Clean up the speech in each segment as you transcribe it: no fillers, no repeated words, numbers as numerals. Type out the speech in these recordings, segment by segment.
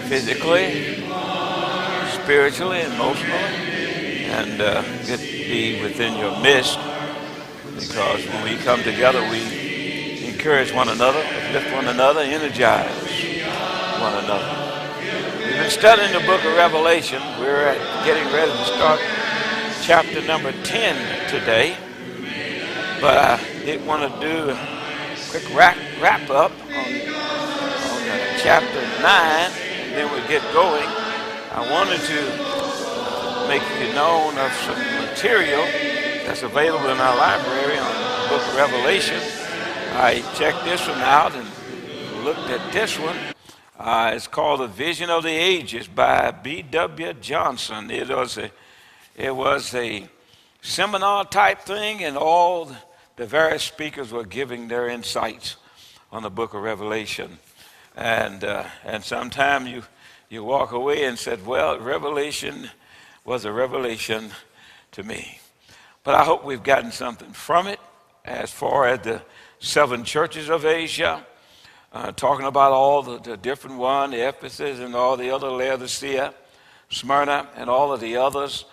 Physically, spiritually, emotionally, and good to be within your midst, because when we come together, we encourage one another, lift one another, energize one another. We've been studying the book of Revelation. We're getting ready to start chapter number 10 today, but I did want to do a quick wrap up on chapter 9. Then we get going. I wanted to make you known of some material that's available in our library on the book of Revelation. I checked this one out and looked at this one. It's called The Vision of the Ages by B.W. Johnson. It was a seminar type thing, and all the various speakers were giving their insights on the book of Revelation. And sometimes you walk away and said, well, Revelation was a revelation to me. But I hope we've gotten something from it as far as the 7 churches of Asia, talking about all the different ones, the Ephesus and all the other, Laodicea, Smyrna, and all of the others,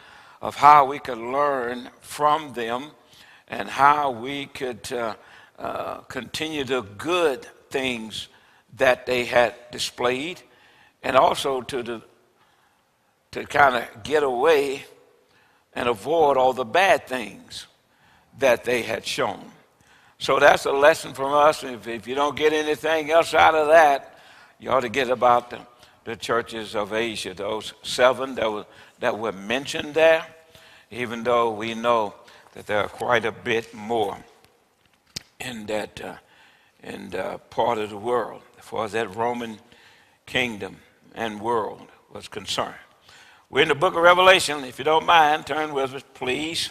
of how we could learn from them and how we could continue the good things that they had displayed, and also to kind of get away and avoid all the bad things that they had shown. So that's a lesson from us. If you don't get anything else out of that, you ought to get about the churches of Asia, those 7 that were mentioned there, even though we know that there are quite a bit more in that part of the world, as far as that Roman kingdom and world was concerned. We're in the book of Revelation. If you don't mind, turn with us, please.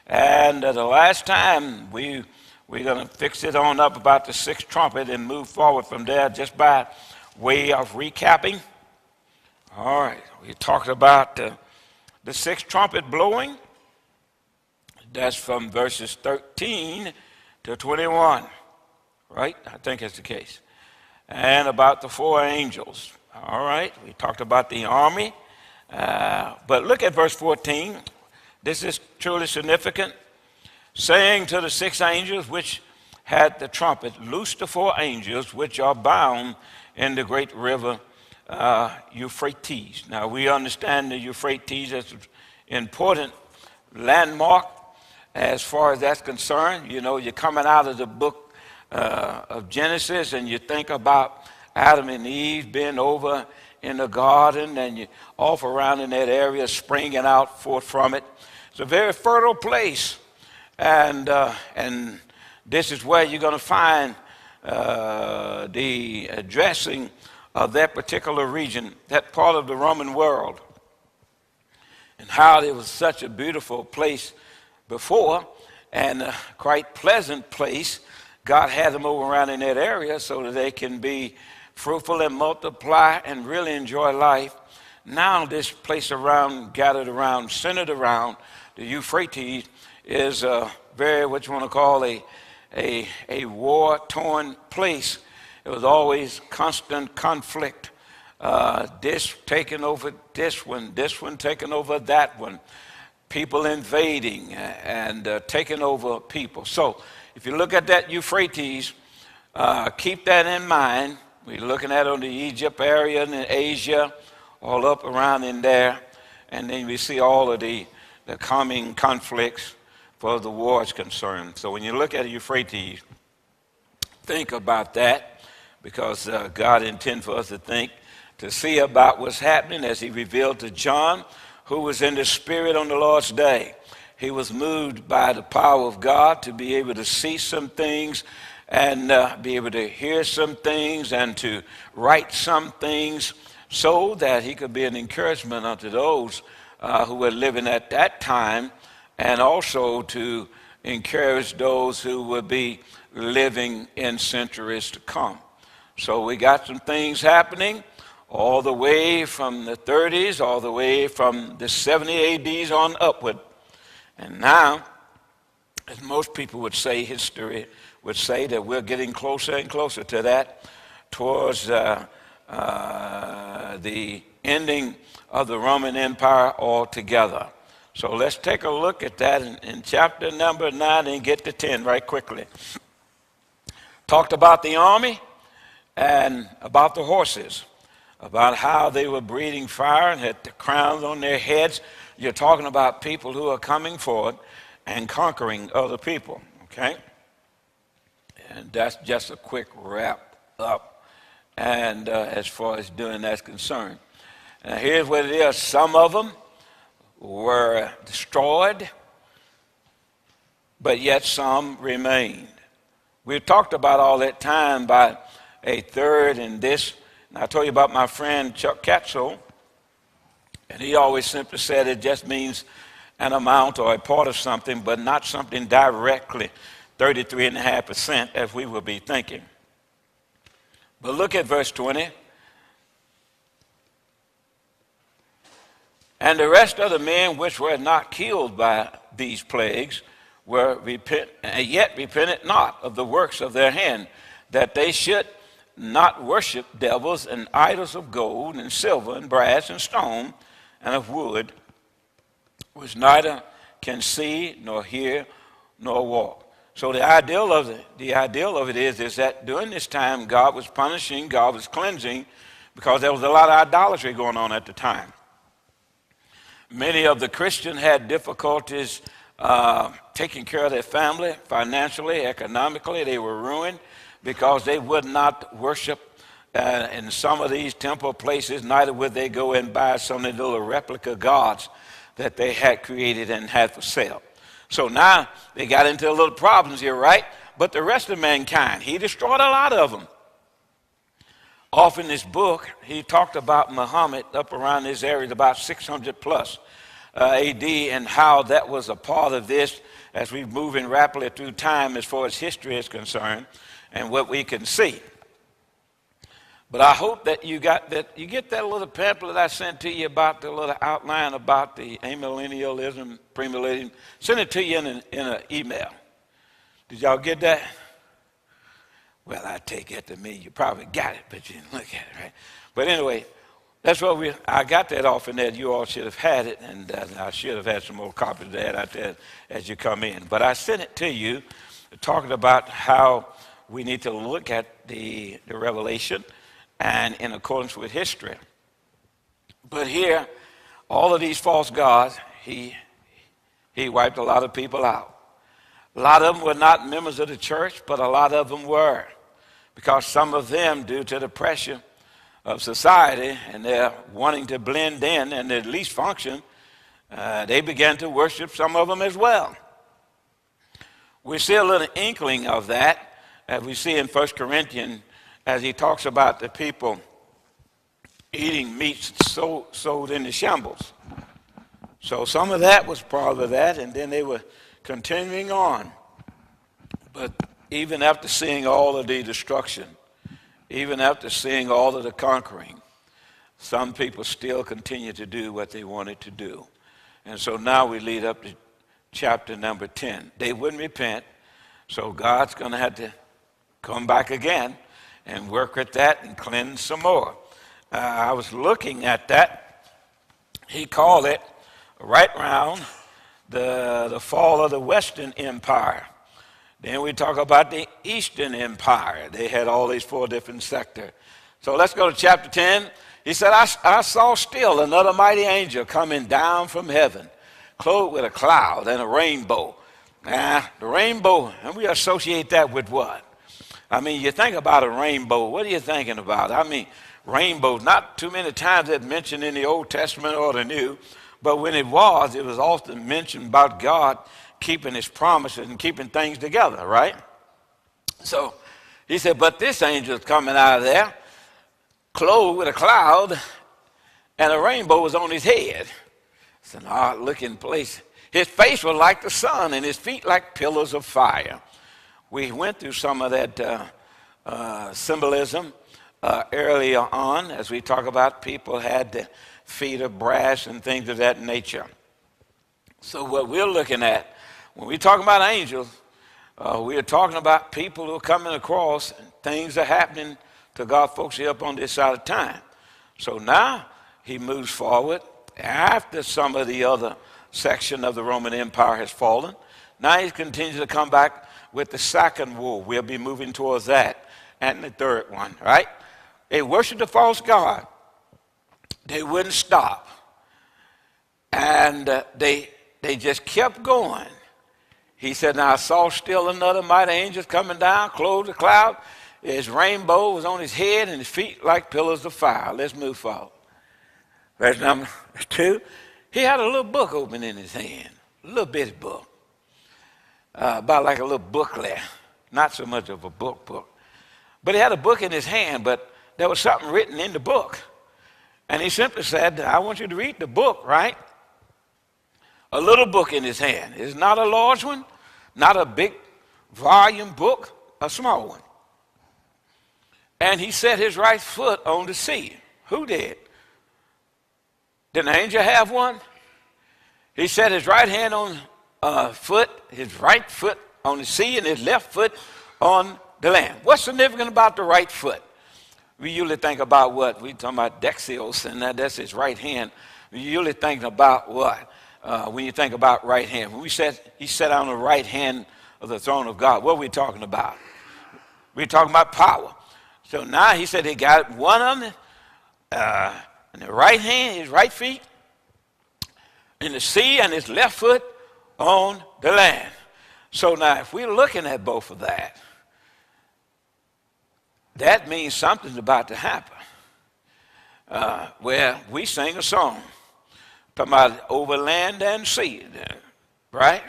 And the last time, we're going to fix it on up about the 6th trumpet and move forward from there just by way of recapping. All right, we talked about the 6th trumpet blowing. That's from verses 13 to 21. Right? I think that's the case. And about the 4 angels. All right, we talked about the army. But look at verse 14. This is truly significant. Saying to the 6 angels which had the trumpet, loose the 4 angels which are bound in the great river Euphrates. Now we understand the Euphrates important landmark as far as that's concerned. You know, you're coming out of the book of Genesis, and you think about Adam and Eve being over in the garden, and you off around in that area, springing out forth from it. It's a very fertile place, and this is where you're going to find the addressing of that particular region, that part of the Roman world, and how it was such a beautiful place before, and a quite pleasant place. God had them over around in that area so that they can be fruitful and multiply and really enjoy life. Now this place around, gathered around, centered around the Euphrates is very, what you want to call a war-torn place. It was always constant conflict. This taking over this one taking over that one. People invading and taking over people. So if you look at that Euphrates, keep that in mind. We're looking at on the Egypt area and Asia, all up around in there. And then we see all of the coming conflicts for the war is concerned. So when you look at the Euphrates, think about that, because God intends for us to think, to see about what's happening as he revealed to John, who was in the Spirit on the Lord's day. He was moved by the power of God to be able to see some things and be able to hear some things and to write some things so that he could be an encouragement unto those who were living at that time, and also to encourage those who would be living in centuries to come. So we got some things happening all the way from the 30s, all the way from the 70 ADs on upward. And now, as most people would say, history would say that we're getting closer and closer to that, towards the ending of the Roman Empire altogether. So let's take a look at that in chapter number 9 and get to 10 right quickly. Talked about the army and about the horses, about how they were breathing fire and had the crowns on their heads. You're talking about people who are coming forward and conquering other people, okay? And that's just a quick wrap up, and as far as doing that's concerned. Now here's what it is. Some of them were destroyed, but yet some remained. We've talked about all that time by a third in this. And I told you about my friend Chuck Katzel, and he always simply said it just means an amount or a part of something, but not something directly 33.5% as we would be thinking. But look at verse 20. And the rest of the men which were not killed by these plagues were yet repented not of the works of their hand, that they should not worship devils and idols of gold and silver and brass and stone and of wood, which neither can see nor hear nor walk. So the ideal of it is that during this time God was punishing, God was cleansing, because there was a lot of idolatry going on at the time. Many of the Christians had difficulties taking care of their family financially, economically. They were ruined because they would not worship in some of these temple places, neither would they go and buy some of the little replica gods that they had created and had for sale. So now they got into little problems here, right? But the rest of mankind, he destroyed a lot of them. Off in this book, he talked about Muhammad up around this area, about 600 plus AD, and how that was a part of this as we're moving rapidly through time as far as history is concerned and what we can see. But I hope that you get that little pamphlet I sent to you about the little outline about the amillennialism, premillennialism. Send it to you in an email. Did y'all get that? Well, I take it to me. You probably got it, but you didn't look at it, right? But anyway, that's what I got that off in there. You all should have had it, and I should have had some more copies of that out there as you come in. But I sent it to you, talking about how we need to look at the revelation and in accordance with history. But here, all of these false gods, he wiped a lot of people out. A lot of them were not members of the church, but a lot of them were, because some of them, due to the pressure of society and they're wanting to blend in and at least function, they began to worship some of them as well. We see a little inkling of that as we see in 1 Corinthians as he talks about the people eating meats sold in the shambles. So some of that was part of that, and then they were continuing on. But even after seeing all of the destruction, even after seeing all of the conquering, some people still continue to do what they wanted to do. And so now we lead up to chapter number 10. They wouldn't repent, so God's going to have to come back again and work with that and cleanse some more. I was looking at that. He called it right round the fall of the Western Empire. Then we talk about the Eastern Empire. They had all these 4 different sectors. So let's go to chapter 10. He said, I saw still another mighty angel coming down from heaven, clothed with a cloud and a rainbow. The rainbow, and we associate that with what? I mean, you think about a rainbow, what are you thinking about? I mean, rainbows, not too many times it's mentioned in the Old Testament or the New, but when it was often mentioned about God keeping his promises and keeping things together, right? So he said, but this angel is coming out of there, clothed with a cloud, and a rainbow was on his head. It's an odd looking place. His face was like the sun, and his feet like pillars of fire. We went through some of that symbolism earlier on as we talk about people had the feet of brass and things of that nature. So what we're looking at, when we talk about angels, we are talking about people who are coming across and things are happening to God folks here up on this side of time. So now he moves forward after some of the other section of the Roman Empire has fallen. Now he continues to come back with the second war. We'll be moving towards that and the third one, right? They worshiped the false god. They wouldn't stop. And they just kept going. He said, now I saw still another mighty angel coming down, clothed with a cloud. His rainbow was on his head and his feet like pillars of fire. Let's move forward. Verse number 2. He had a little book open in his hand, a little bitty book, about like a little booklet, not so much of a book. But he had a book in his hand, but there was something written in the book. And he simply said, I want you to read the book, right? A little book in his hand. It's not a large one, not a big volume book, a small one. And he set his right foot on the sea. Who did? Did an angel have one? He set his right hand on his right foot on the sea and his left foot on the land. What's significant about the right foot? We usually think about what? We talking about Dexios, and that's his right hand. We usually think about what? When you think about right hand. When he sat on the right hand of the throne of God, what are we talking about? We're talking about power. So now he said he got one of them in the right hand, his right feet, in the sea, and his left foot on the land. So now if we're looking at both of that, that means something's about to happen. Where we sing a song, talking about over land and sea, right?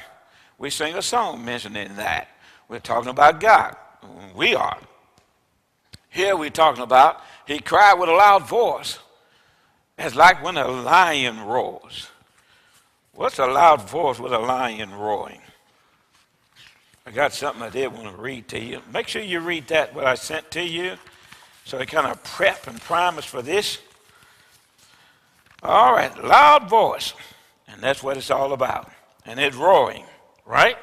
We sing a song mentioning that. We're talking about God. We are. Here we're talking about, he cried with a loud voice. It's like when a lion roars. What's a loud voice with a lion roaring? I got something I did want to read to you. Make sure you read that, what I sent to you, so it kind of prep and prime us for this. All right, loud voice, and that's what it's all about. And it's roaring, right?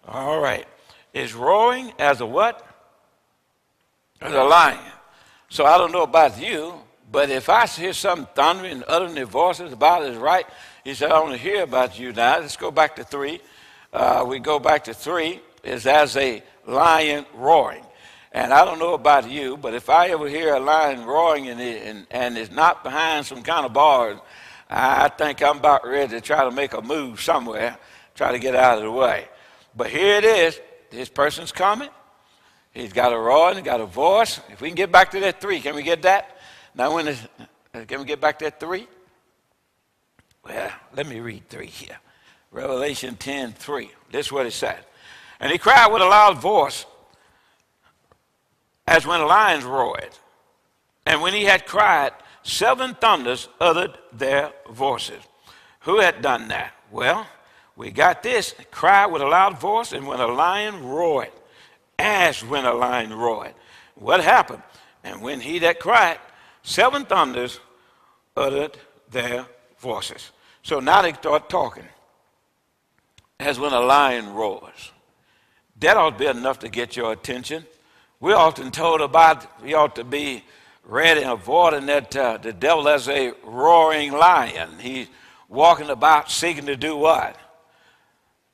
All right. It's roaring as a what? As a lion. So I don't know about you, but if I hear something thundering and uttering their voices about it is right, he said, I want to hear about you now. Let's go back to 3. We go back to 3. Is as a lion roaring. And I don't know about you, but if I ever hear a lion roaring and it's not behind some kind of bars, I think I'm about ready to try to make a move somewhere, try to get out of the way. But here it is. This person's coming. He's got a roar and he's got a voice. If we can get back to that 3, can we get that? Now, can we get back to that 3? Well, let me read 3 here. Revelation 10:3. This is what it says. And he cried with a loud voice, as when lions roared. And when he had cried, 7 thunders uttered their voices. Who had done that? Well, we got this. Cried with a loud voice, and when a lion roared, as when a lion roared. What happened? And when he that cried, 7 thunders uttered their voices. So now they start talking. As when a lion roars. That ought to be enough to get your attention. We're often told about we ought to be ready and avoiding that the devil as a roaring lion. He's walking about seeking to do what?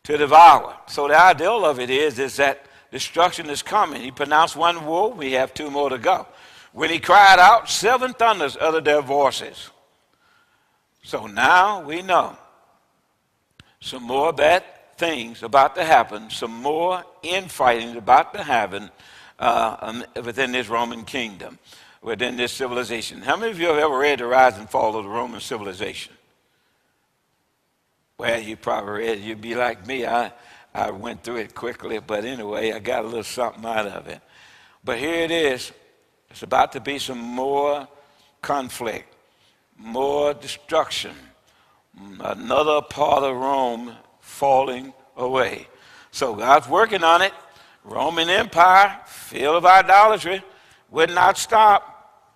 To devour. So the ideal of it is that destruction is coming. He pronounced 1 woe. We have 2 more to go. When he cried out, 7 thunders uttered their voices. So now we know some more bad things about to happen, some more infighting about to happen within this Roman kingdom, within this civilization. How many of you have ever read The Rise and Fall of the Roman Civilization? Well, you probably read it. You'd be like me. I went through it quickly, but anyway, I got a little something out of it. But here it is. It's about to be some more conflict, more destruction, another part of Rome falling away. So God's working on it. Roman Empire, field of idolatry, would not stop.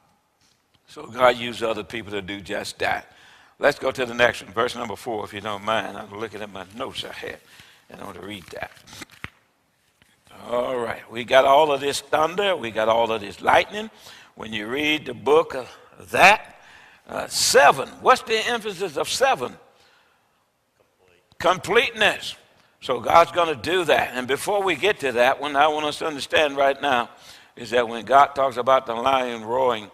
So God used other people to do just that. Let's go to the next one, verse number 4, if you don't mind. I'm looking at my notes I had, and I want to read that. All right, we got all of this thunder. We got all of this lightning. When you read the book of that, 7, what's the emphasis of 7? Completeness. So God's going to do that. And before we get to that one, I want us to understand right now is that when God talks about the lion roaring,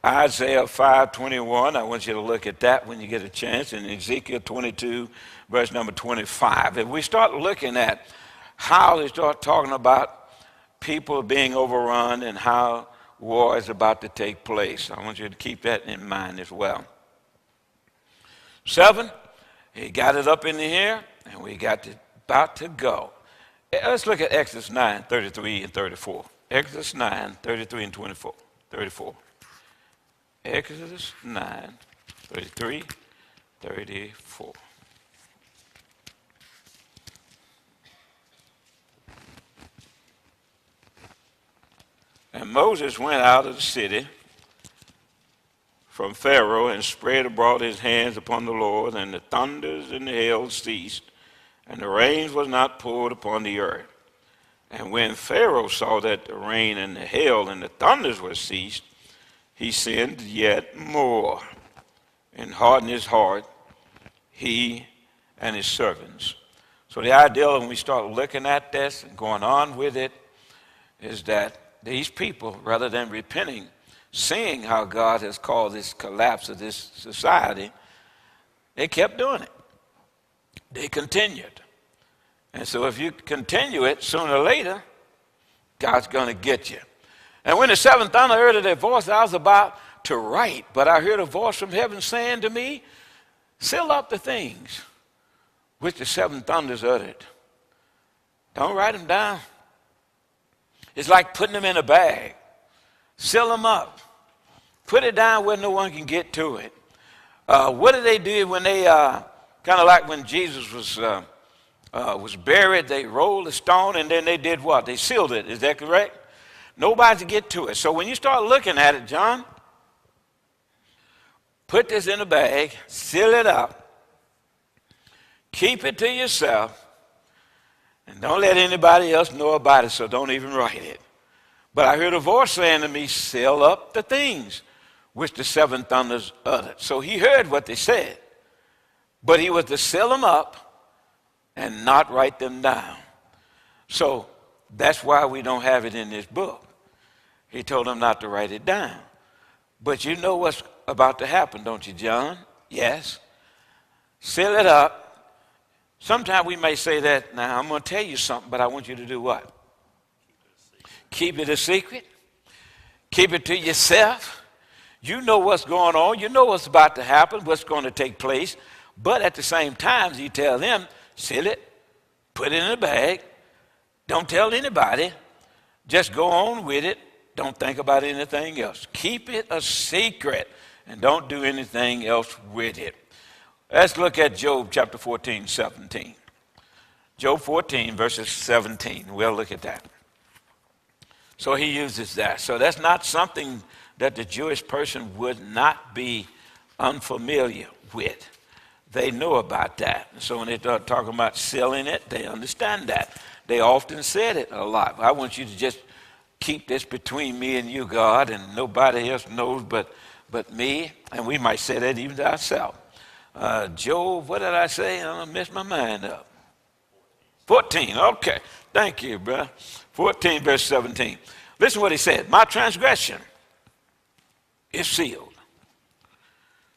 Isaiah 5:21, I want you to look at that when you get a chance, and Ezekiel 22, verse number 25. If we start looking at how they start talking about people being overrun and how war is about to take place, I want you to keep that in mind as well. 7, he got it up in the air, and we got it about to go. Let's look at Exodus 9:33 and 34. Exodus 9:33 and 34. Exodus 9:33, 34. And Moses went out of the city from Pharaoh and spread abroad his hands upon the Lord, and the thunders and the hail ceased, and the rains was not poured upon the earth. And when Pharaoh saw that the rain and the hail and the thunders were ceased, he sinned yet more and hardened his heart, he and his servants. So the idea when we start looking at this and going on with it is that these people, rather than repenting, seeing how God has caused this collapse of this society, they kept doing it. They continued. And so if you continue it, sooner or later, God's going to get you. And when the 7th thunder heard their voice, I was about to write, but I heard a voice from heaven saying to me, seal up the things which the 7 thunders uttered. Don't write them down. It's like putting them in a bag. Seal them up. Put it down where no one can get to it. What did they do when they, kind of like when Jesus was buried, they rolled a stone and then they did what? They sealed it. Is that correct? Nobody to get to it. So when you start looking at it, John, put this in a bag, seal it up, keep it to yourself, and don't let anybody else know about it, so don't even write it. But I heard a voice saying to me, seal up the things which the 7 thunders uttered. So he heard what they said, but he was to seal them up and not write them down. So that's why we don't have it in this book. He told them not to write it down. But you know what's about to happen, don't you, John? Yes. Seal it up. Sometimes we may say that, now I'm going to tell you something, but I want you to do what? Keep it a secret. Keep it to yourself. You know what's going on. You know what's about to happen, what's going to take place. But at the same time, you tell them, seal it, put it in a bag. Don't tell anybody. Just go on with it. Don't think about anything else. Keep it a secret and don't do anything else with it. Let's look at Job chapter 14, 17. Job 14, verses 17. We'll look at that. So he uses that. So that's not something that the Jewish person would not be unfamiliar with. They know about that. So when they start talking about sealing it, they understand that. They often said it a lot. I want you to just keep this between me and you, God, and nobody else knows but me. And we might say that even to ourselves. Job, what did I say? I'm going to mess my mind up. 14, okay. Thank you, bro. 14, verse 17. Listen to what he said. My transgression is sealed.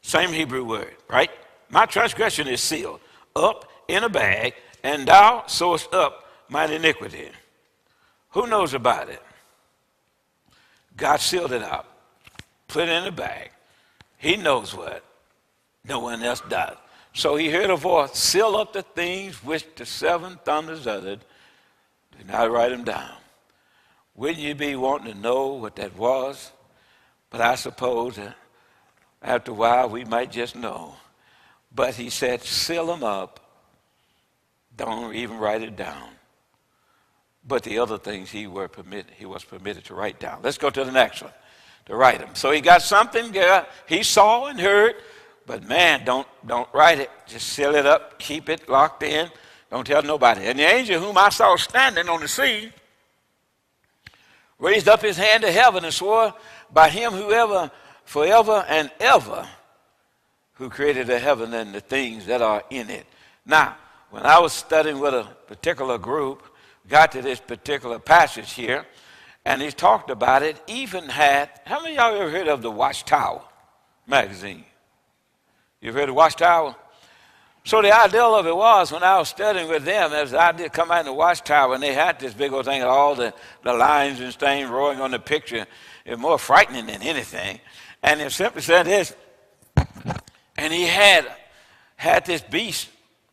Same Hebrew word, right? My transgression is sealed up in a bag, and thou sewest up mine iniquity. Who knows about it? God sealed it up, put it in a bag. He knows what no one else does. So he heard a voice, seal up the things which the seven thunders uttered. Do not write them down. Wouldn't you be wanting to know what that was? But I suppose after a while we might just know. But he said, seal them up. Don't even write it down. But the other things he was permitted to write down. Let's go to the next one, to write them. So he got something he saw and heard, but man, don't write it. Just seal it up, keep it locked in. Don't tell nobody. And the angel whom I saw standing on the sea raised up his hand to heaven and swore by him whoever, forever and ever, who created the heaven and the things that are in it. Now, when I was studying with a particular group, got to this particular passage here, and he talked about it, even had, how many of y'all ever heard of the Watchtower magazine? You've heard of Watchtower? So the idea of it was, when I was studying with them, as I did come out in the Watchtower, and they had this big old thing, and all the lines and things rolling on the picture. It was more frightening than anything. And it simply said this, and he had this beast,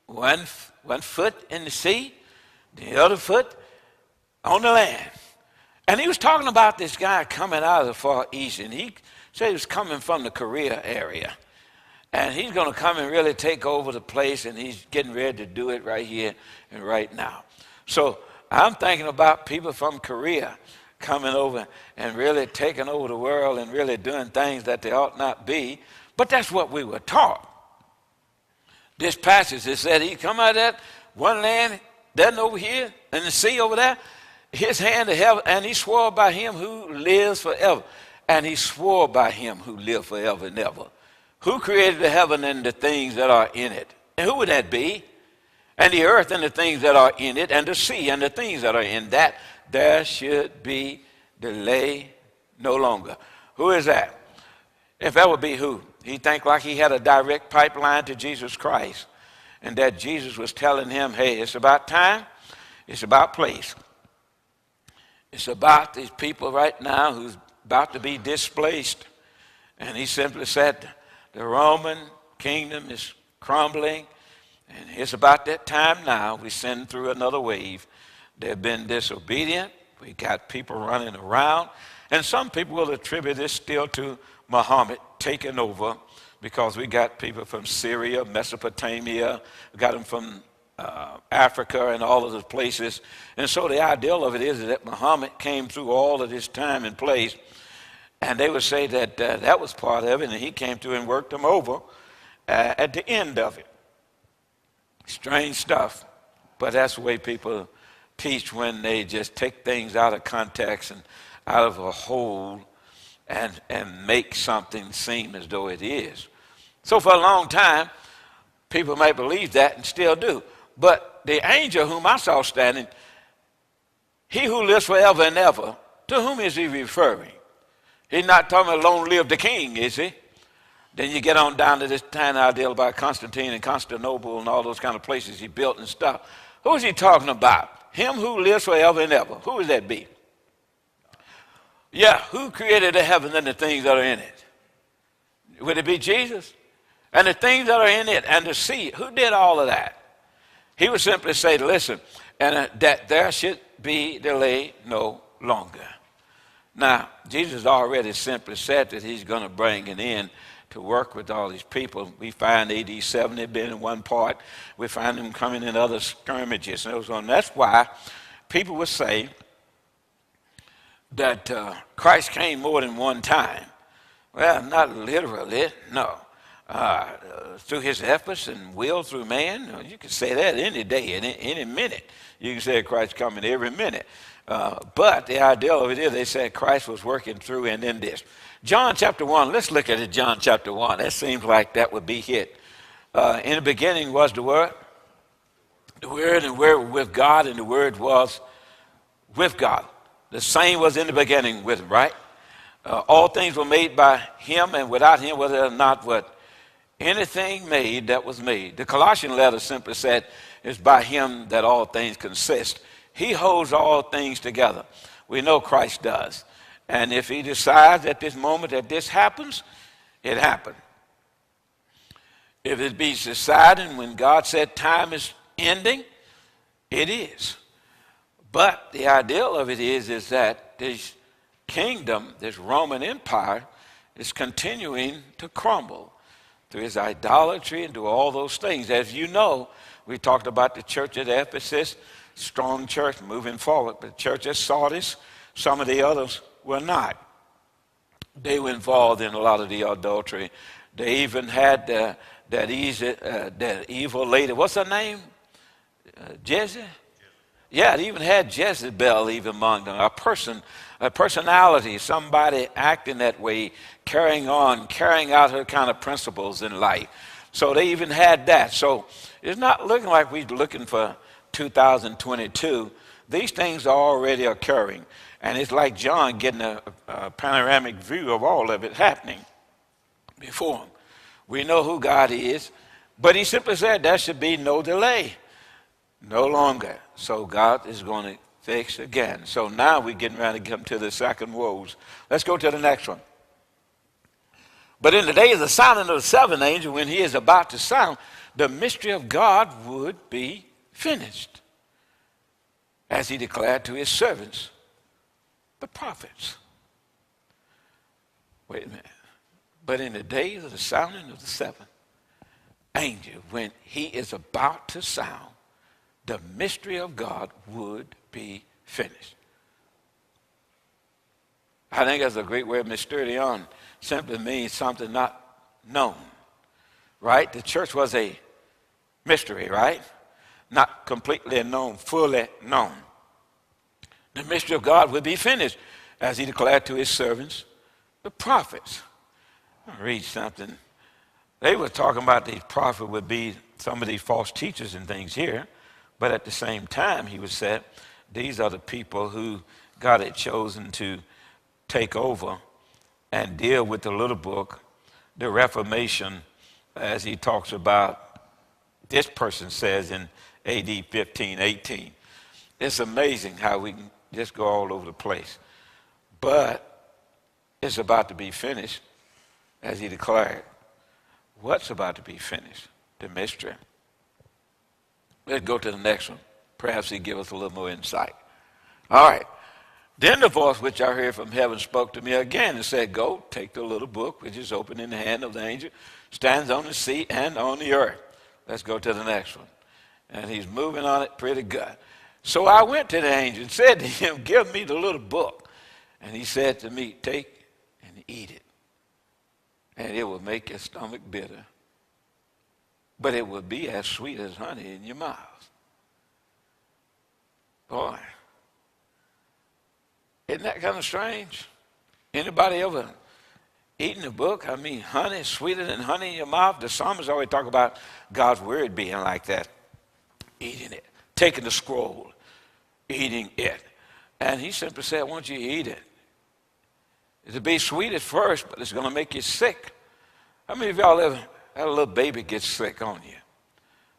one foot in the sea, the other foot on the land. And he was talking about this guy coming out of the Far East, and he said he was coming from the Korea area. And he's going to come and really take over the place, and he's getting ready to do it right here and right now. So I'm thinking about people from Korea coming over and really taking over the world and really doing things that they ought not be. But that's what we were taught. This passage, it said he come out of that one land, then over here, and the sea over there, his hand to heaven, and he swore by him who lives forever. And he swore by him who lives forever and ever. Who created the heaven and the things that are in it? And who would that be? And the earth and the things that are in it, and the sea and the things that are in that. There should be delay no longer. Who is that? If that would be who? He think like he had a direct pipeline to Jesus Christ, and that Jesus was telling him, hey, it's about time, it's about place. It's about these people right now who's about to be displaced. And he simply said, the Roman kingdom is crumbling, and it's about that time now. We're sending through another wave. They've been disobedient. We got people running around. And some people will attribute this still to Muhammad taking over, because we got people from Syria, Mesopotamia, we got them from Africa and all of those places. And so the ideal of it is that Muhammad came through all of this time and place, and they would say that that was part of it, and he came through and worked them over at the end of it. Strange stuff, but that's the way people teach when they just take things out of context and out of a whole and make something seem as though it is. So for a long time, people might believe that and still do. But the angel whom I saw standing, he who lives forever and ever, to whom is he referring? He's not talking about long live the king, is he? Then you get on down to this tiny idea about Constantine and Constantinople and all those kind of places he built and stuff. Who is he talking about? Him who lives forever and ever. Who would that be? Yeah, who created the heavens and the things that are in it? Would it be Jesus? And the things that are in it and the sea, who did all of that? He would simply say, listen, and that there should be delay no longer. Now, Jesus already simply said that he's going to bring an end to work with all these people. We find AD 70 being in one part. We find them coming in other skirmishes. And that's why people would say that Christ came more than one time. Well, not literally, no. Through his efforts and will through man, you can say that any day, any minute. You can say Christ coming every minute. But the idea of it is they said Christ was working through and in this. John chapter 1, let's look at it, John chapter 1. That seems like that would be it. In the beginning was the Word. The Word and Word was with God, and the Word was with God. The same was in the beginning with him, right? All things were made by him, and without him was there not what? Anything made that was made. The Colossian letter simply said, it's by him that all things consist. He holds all things together. We know Christ does. And if he decides at this moment that this happens, it happened. If it be decided when God said time is ending, it is. But the ideal of it is that this kingdom, this Roman Empire, is continuing to crumble through his idolatry and through all those things. As you know, we talked about the church at Ephesus, strong church moving forward. But the church at Sardis, some of the others were not. They were involved in a lot of the adultery. They even had that evil lady. What's her name? Jezebel? Yeah, they even had Jezebel even among them. A personality, somebody acting that way, carrying out her kind of principles in life. So they even had that. So it's not looking like we're looking for 2022. These things are already occurring. And it's like John getting a panoramic view of all of it happening before him. We know who God is, but he simply said there should be no delay, no longer. So God is going to fix again. So now we're getting ready to come to the second woes. Let's go to the next one. But in the day of the sounding of the seventh angel, when he is about to sound, the mystery of God would be finished, as he declared to his servants, the prophets. Wait a minute. But in the days of the sounding of the seventh angel, when he is about to sound, the mystery of God would be finished. I think that's a great word, mysterion. Simply means something not known, right? The church was a mystery, right? Not completely known, fully known. The mystery of God would be finished, as he declared to his servants, the prophets. I'll read something. They were talking about these prophets would be some of these false teachers and things here, but at the same time, he would say, these are the people who God had chosen to take over and deal with the little book, the Reformation, as he talks about, this person says in AD 1518. It's amazing how we can just go all over the place. But it's about to be finished, as he declared. What's about to be finished? The mystery. Let's go to the next one. Perhaps he'll give us a little more insight. All right. Then the voice which I heard from heaven spoke to me again and said, go, take the little book which is open in the hand of the angel, stands on the sea and on the earth. Let's go to the next one. And he's moving on it pretty good. So I went to the angel and said to him, give me the little book. And he said to me, take and eat it. And it will make your stomach bitter. But it will be as sweet as honey in your mouth. Boy, isn't that kind of strange? Anybody ever eaten a book? I mean, honey, sweeter than honey in your mouth. The psalmist always talk about God's word being like that. Eating it. Taking the scroll. Eating it. And he simply said, why don't you eat it? It'll be sweet at first, but it's going to make you sick. How many of y'all ever had a little baby get sick on you?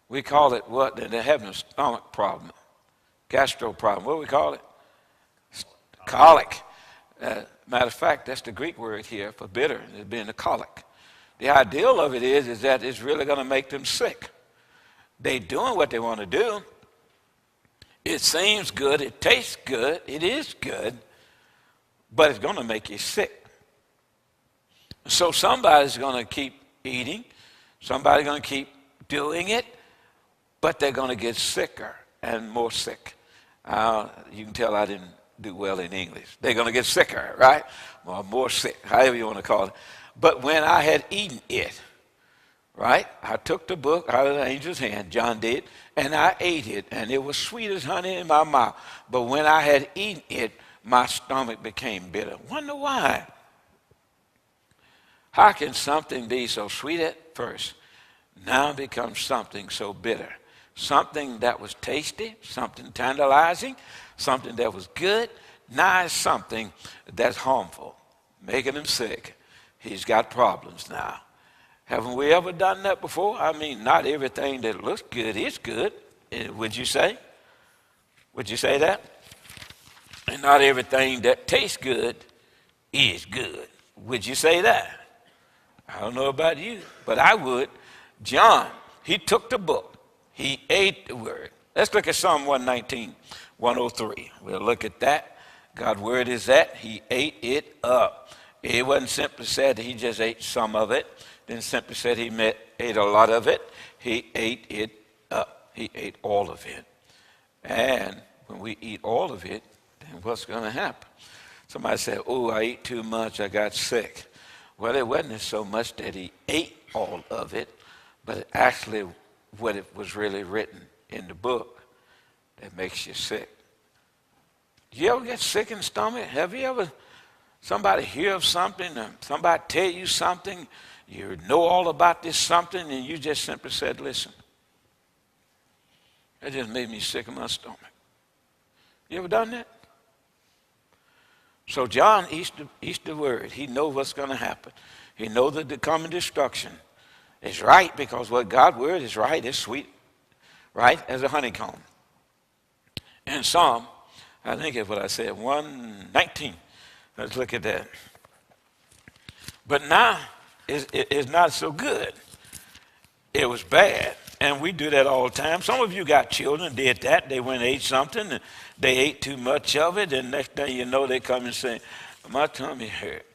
We call it what? They're having a stomach problem, gastro problem. What do we call it? Colic. Matter of fact, that's the Greek word here for bitter, it being a colic. The ideal of it is that it's really going to make them sick. They're doing what they want to do. It seems good, it tastes good, it is good, but it's going to make you sick. So somebody's going to keep eating, somebody's going to keep doing it, but they're going to get sicker and more sick. You can tell I didn't do well in English. They're going to get sicker, right? Or more sick, however you want to call it. But when I had eaten it, right, I took the book out of the angel's hand, John did, and I ate it, and it was sweet as honey in my mouth. But when I had eaten it, my stomach became bitter. Wonder why? How can something be so sweet at first, now become something so bitter? Something that was tasty, something tantalizing, something that was good, now is something that's harmful, making him sick. He's got problems now. Haven't we ever done that before? I mean, not everything that looks good is good, would you say? Would you say that? And not everything that tastes good is good. Would you say that? I don't know about you, but I would. John, he took the book. He ate the word. Let's look at Psalm 119, 103. We'll look at that. God's word is that. He ate it up. It wasn't simply said that he just ate some of it. Then simply said he ate a lot of it. He ate it up. He ate all of it. And when we eat all of it, then what's going to happen? Somebody said, oh, I ate too much, I got sick. Well, it wasn't so much that he ate all of it, but actually what it was really written in the book that makes you sick. Do you ever get sick in the stomach? Have you ever, somebody hear of something, or somebody tell you something, you know all about this something, and you just simply said, listen, that just made me sick in my stomach. You ever done that? So John eats the word. He knows what's going to happen. He knows that the coming destruction is right because what God's word is right, it's sweet, right, as a honeycomb. In Psalm, I think it's what I said, 119. Let's look at that. But now it's not so good. It was bad. And we do that all the time. Some of you got children, did that. They went and ate something, and they ate too much of it, and next thing you know, they come and say, my tummy hurt.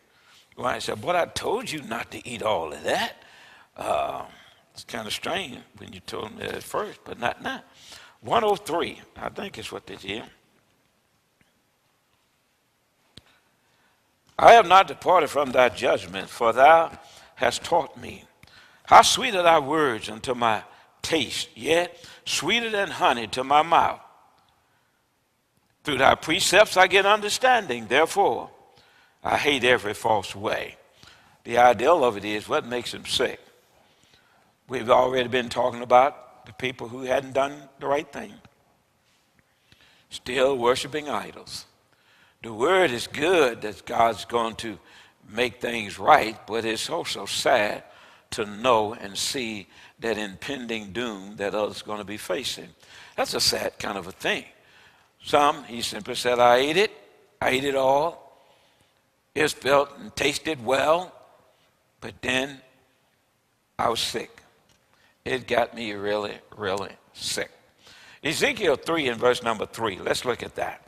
Well, I said, but I told you not to eat all of that. It's kind of strange when you told them that at first, but not now. 103, I think is what this is. I have not departed from thy judgment, for thou hast taught me. How sweet are thy words unto my taste, yet sweeter than honey to my mouth. Through thy precepts I get understanding, therefore I hate every false way. The ideal of it is what makes them sick. We've already been talking about the people who hadn't done the right thing, still worshiping idols. The word is good that God's going to make things right, but it's also sad to know and see that impending doom that others are going to be facing. That's a sad kind of a thing. Some, he simply said, I ate it all. It felt and tasted well, but then I was sick. It got me really, really sick. Ezekiel 3 and verse number 3, let's look at that.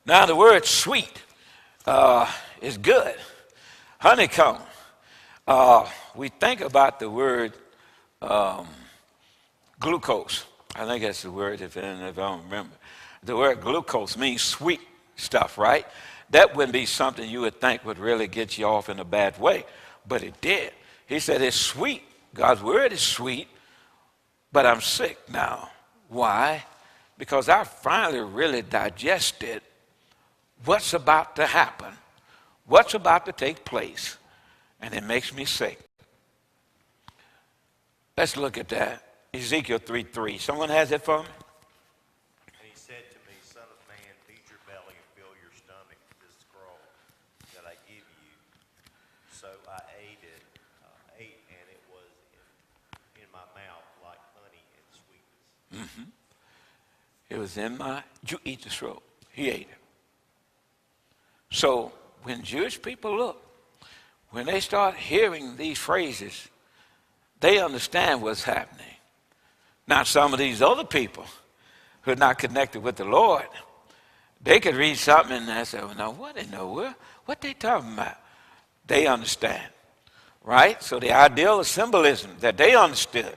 Now the word sweet is good. Honeycomb. We think about the word glucose. I think that's the word, if I don't remember. The word glucose means sweet stuff, right? That wouldn't be something you would think would really get you off in a bad way, but it did. He said it's sweet. God's word is sweet, but I'm sick now. Why? Because I finally really digested what's about to happen, what's about to take place, and it makes me sick. Let's look at that. Ezekiel 3:3. Someone has it for me? And he said to me, Son of man, feed your belly and fill your stomach with this scroll that I give you. So I It was in my, you eat the scroll. He ate it. So when Jewish people look, when they start hearing these phrases, they understand what's happening. Now, some of these other people who are not connected with the Lord, they could read something and they say, well, now, what in the world? What they talking about? They understand, right? So the ideal of symbolism that they understood,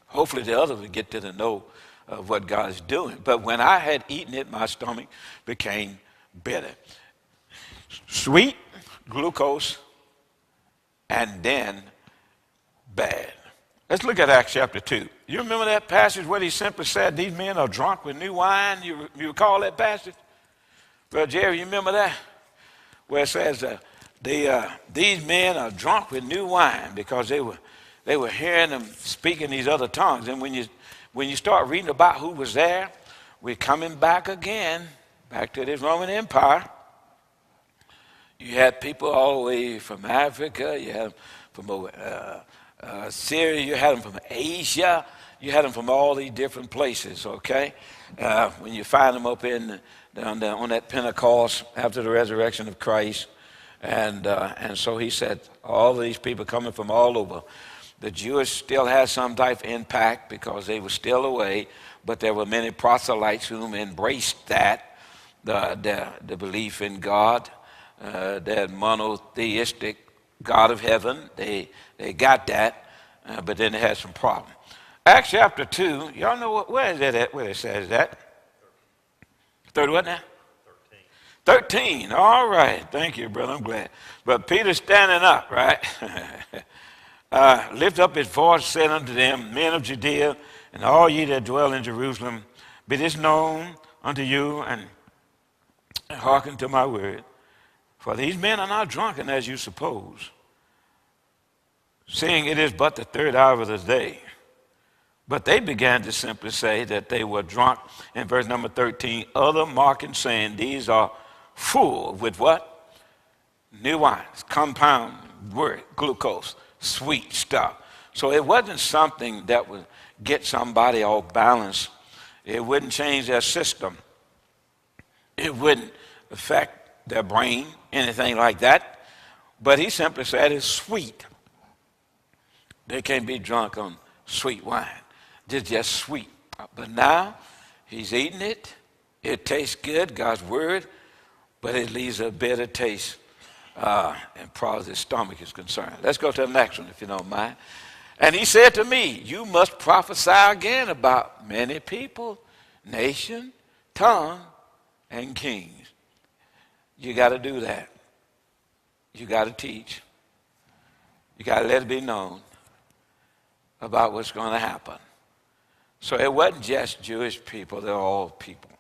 hopefully the others would get to the know of what God is doing. But when I had eaten it, my stomach became bitter. Sweet, glucose, and then bad. Let's look at Acts chapter 2. You remember that passage where he simply said, these men are drunk with new wine? You recall that passage? Brother Jerry, you remember that? Where it says, these men are drunk with new wine because they were hearing them speaking these other tongues. And when you start reading about who was there, we're coming back again, back to this Roman Empire. You had people all the way from Africa. You had them from Syria. You had them from Asia. You had them from all these different places, okay? When you find them up down on that Pentecost after the resurrection of Christ. And so he said, all these people coming from all over. The Jews still had some type of impact because they were still away, but there were many proselytes whom embraced that, the belief in God, that monotheistic God of heaven. They got that, but then they had some problem. Acts chapter 2, y'all know where is that at? Where it says that? 30 what now? 13. All right. Thank you, brother. I'm glad. But Peter standing up, right? Lift up his voice, said unto them, men of Judea, and all ye that dwell in Jerusalem, be this known unto you, and hearken to my word. For these men are not drunken as you suppose, seeing it is but the third hour of the day. But they began to simply say that they were drunk. In verse number 13, other mocking, saying, these are full with what? New wine, compound word, glucose, sweet stuff. So it wasn't something that would get somebody off balance. It wouldn't change their system. It wouldn't affect their brain, anything like that. But he simply said it's sweet. They can't be drunk on sweet wine. It's just sweet. But now he's eating it. It tastes good, God's word, but it leaves a bitter taste as far as his stomach is concerned. Let's go to the next one, if you don't mind. And he said to me, you must prophesy again about many people, nation, tongue, and kings. You got to do that. You got to teach. You got to let it be known about what's going to happen. So it wasn't just Jewish people, they're all people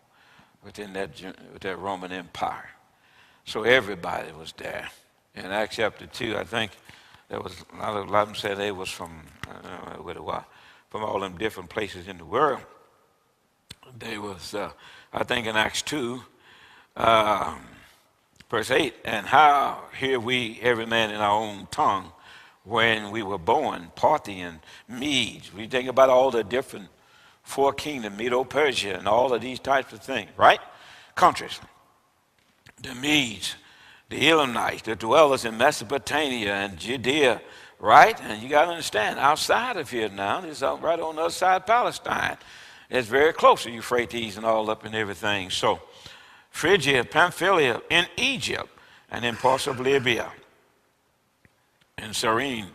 within that Roman Empire. So everybody was there. In Acts chapter 2, I think there was a lot of them said they was from all them different places in the world. They was, I think in Acts 2, verse 8, and how hear we every man in our own tongue when we were born, Parthian, Medes. We think about all the different four kingdoms, Medo-Persia, and all of these types of things, right? Countries. The Medes, the Elamites, the dwellers in Mesopotamia and Judea, right? And you got to understand, outside of here now, this is right on the other side of Palestine. It's very close to Euphrates and all up and everything. So, Phrygia, Pamphylia, in Egypt, and in parts of Libya, and Cyrene,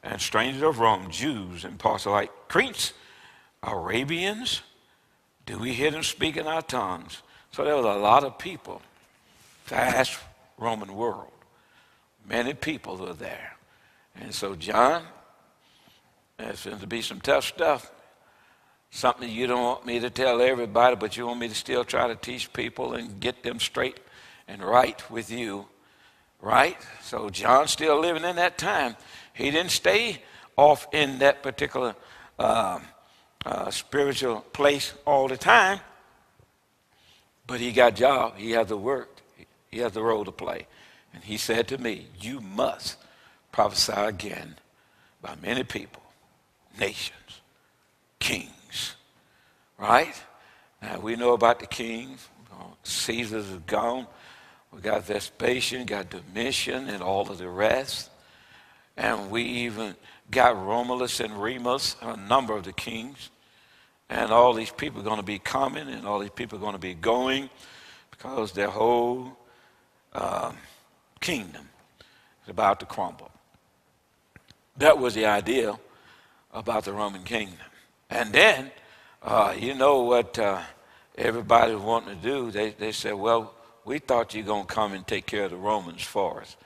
and strangers of Rome, Jews, and proselyte Cretes, Arabians. Do we hear them speak in our tongues? So there was a lot of people. Vast Roman world. Many people were there. And so John, there's going to be some tough stuff. Something you don't want me to tell everybody, but you want me to still try to teach people and get them straight and right with you. Right? So John's still living in that time. He didn't stay off in that particular spiritual place all the time, but he got a job. He has the work. He has the role to play. And he said to me, you must prophesy again by many people, nations, kings, right? Now, we know about the kings. Caesar's is gone. We got Vespasian, got Domitian, and all of the rest. And we even got Romulus and Remus, a number of the kings. And all these people are going to be coming, and all these people are going to be going, because their whole kingdom is about to crumble. That was the idea about the Roman kingdom. And then, you know what everybody was wanting to do? They said, well, we thought you were going to come and take care of the Romans for us.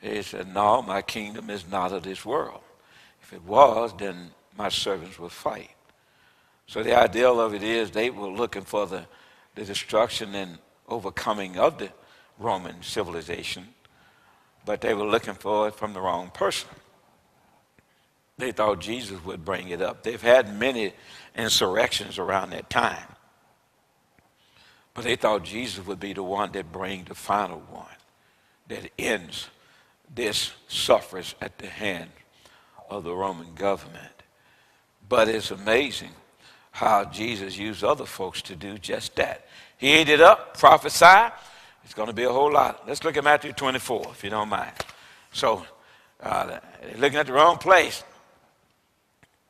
He said, no, my kingdom is not of this world. If it was, then my servants would fight. So the ideal of it is they were looking for the destruction and overcoming of the Roman civilization, but they were looking for it from the wrong person. They thought Jesus would bring it up. They've had many insurrections around that time, but they thought Jesus would be the one that brings the final one, that ends this suffrage at the hand of the Roman government. But it's amazing how Jesus used other folks to do just that. He ate it up, prophesied. It's going to be a whole lot. Let's look at Matthew 24, if you don't mind. So, they're looking at the wrong place.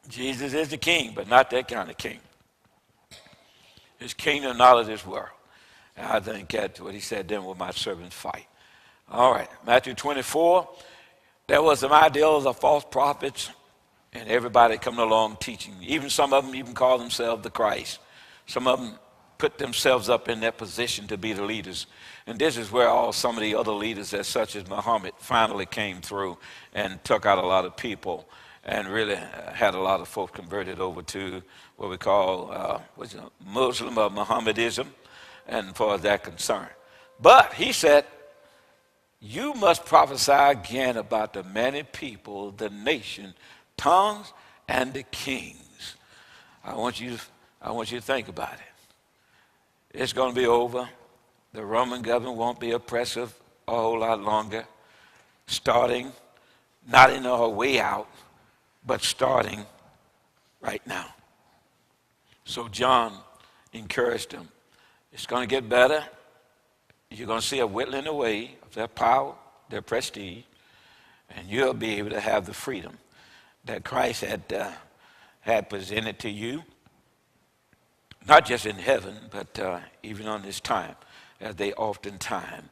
Jesus is the king, but not that kind of king. His kingdom not of this world. And I think that's what he said, then will my servants fight. All right, Matthew 24. There was some ideals of false prophets, and everybody coming along teaching. Even some of them even call themselves the Christ. Some of them put themselves up in that position to be the leaders. And this is where some of the other leaders, as such as Muhammad, finally came through and took out a lot of people and really had a lot of folks converted over to what we call Muslim or Mohammedism, and far as that concerned. But he said, you must prophesy again about the many people, the nation, tongues, and the kings. I want you to think about it. It's going to be over. The Roman government won't be oppressive a whole lot longer. Starting, not in our way out, but starting right now. So John encouraged them. It's going to get better. You're going to see a whittling away of their power, their prestige, and you'll be able to have the freedom that Christ had presented to you, not just in heaven, but even on this time, as they oftentimes,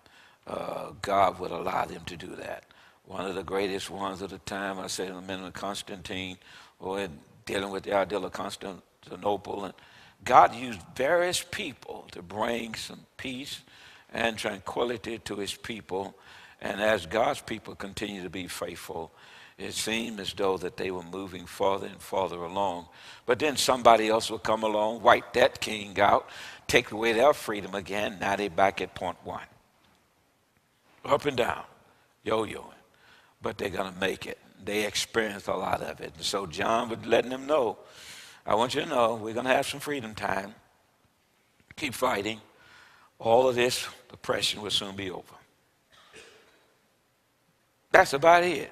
God would allow them to do that. One of the greatest ones of the time, I say, the men of Constantine, or dealing with the ideal of Constantinople, and God used various people to bring some peace and tranquility to his people. And as God's people continue to be faithful, it seemed as though that they were moving farther and farther along. But then somebody else will come along, wipe that king out, take away their freedom again. Now they're back at point one. Up and down, yo-yoing. But they're going to make it. They experienced a lot of it. And so John was letting them know, I want you to know, we're going to have some freedom time. Keep fighting. All of this depression will soon be over. That's about it.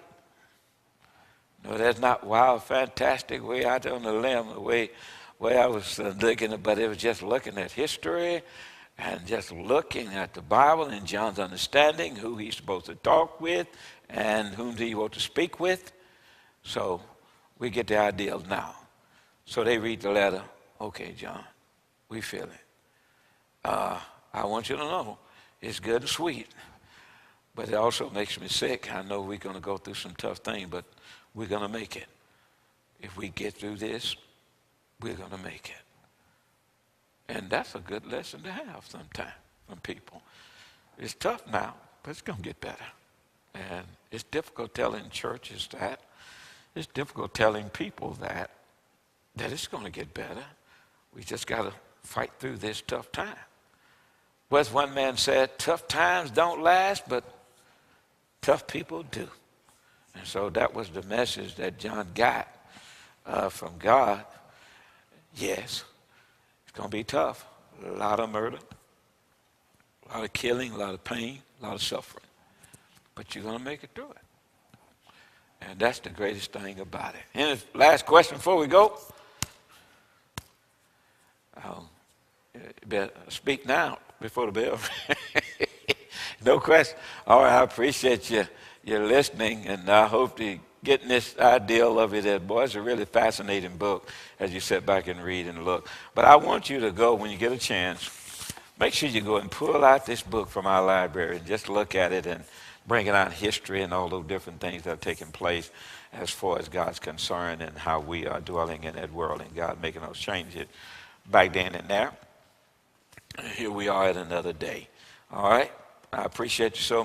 No, that's not wild, fantastic, way out there on the limb, the way I was looking, but it was just looking at history and just looking at the Bible and John's understanding, who he's supposed to talk with and whom he wants to speak with. So we get the idea now. So they read the letter. Okay, John, we feel it. I want you to know it's good and sweet, but it also makes me sick. I know we're going to go through some tough things, but we're going to make it. If we get through this, we're going to make it. And that's a good lesson to have sometimes from people. It's tough now, but it's going to get better. And it's difficult telling churches that. It's difficult telling people that it's going to get better. We just got to fight through this tough time. Well, as one man said, tough times don't last, but tough people do. And so that was the message that John got from God. Yes, it's going to be tough. A lot of murder, a lot of killing, a lot of pain, a lot of suffering. But you're going to make it through it. And that's the greatest thing about it. And last question before we go. You better speak now before the bell. No question. All right, I appreciate you listening, and I hope you're getting this ideal of it. Boy, it's a really fascinating book as you sit back and read and look. But I want you to go, when you get a chance, make sure you go and pull out this book from our library and just look at it and bring it out history and all those different things that have taken place as far as God's concerned and how we are dwelling in that world and God making those changes back then and now. Here we are at another day. All right? I appreciate you so much.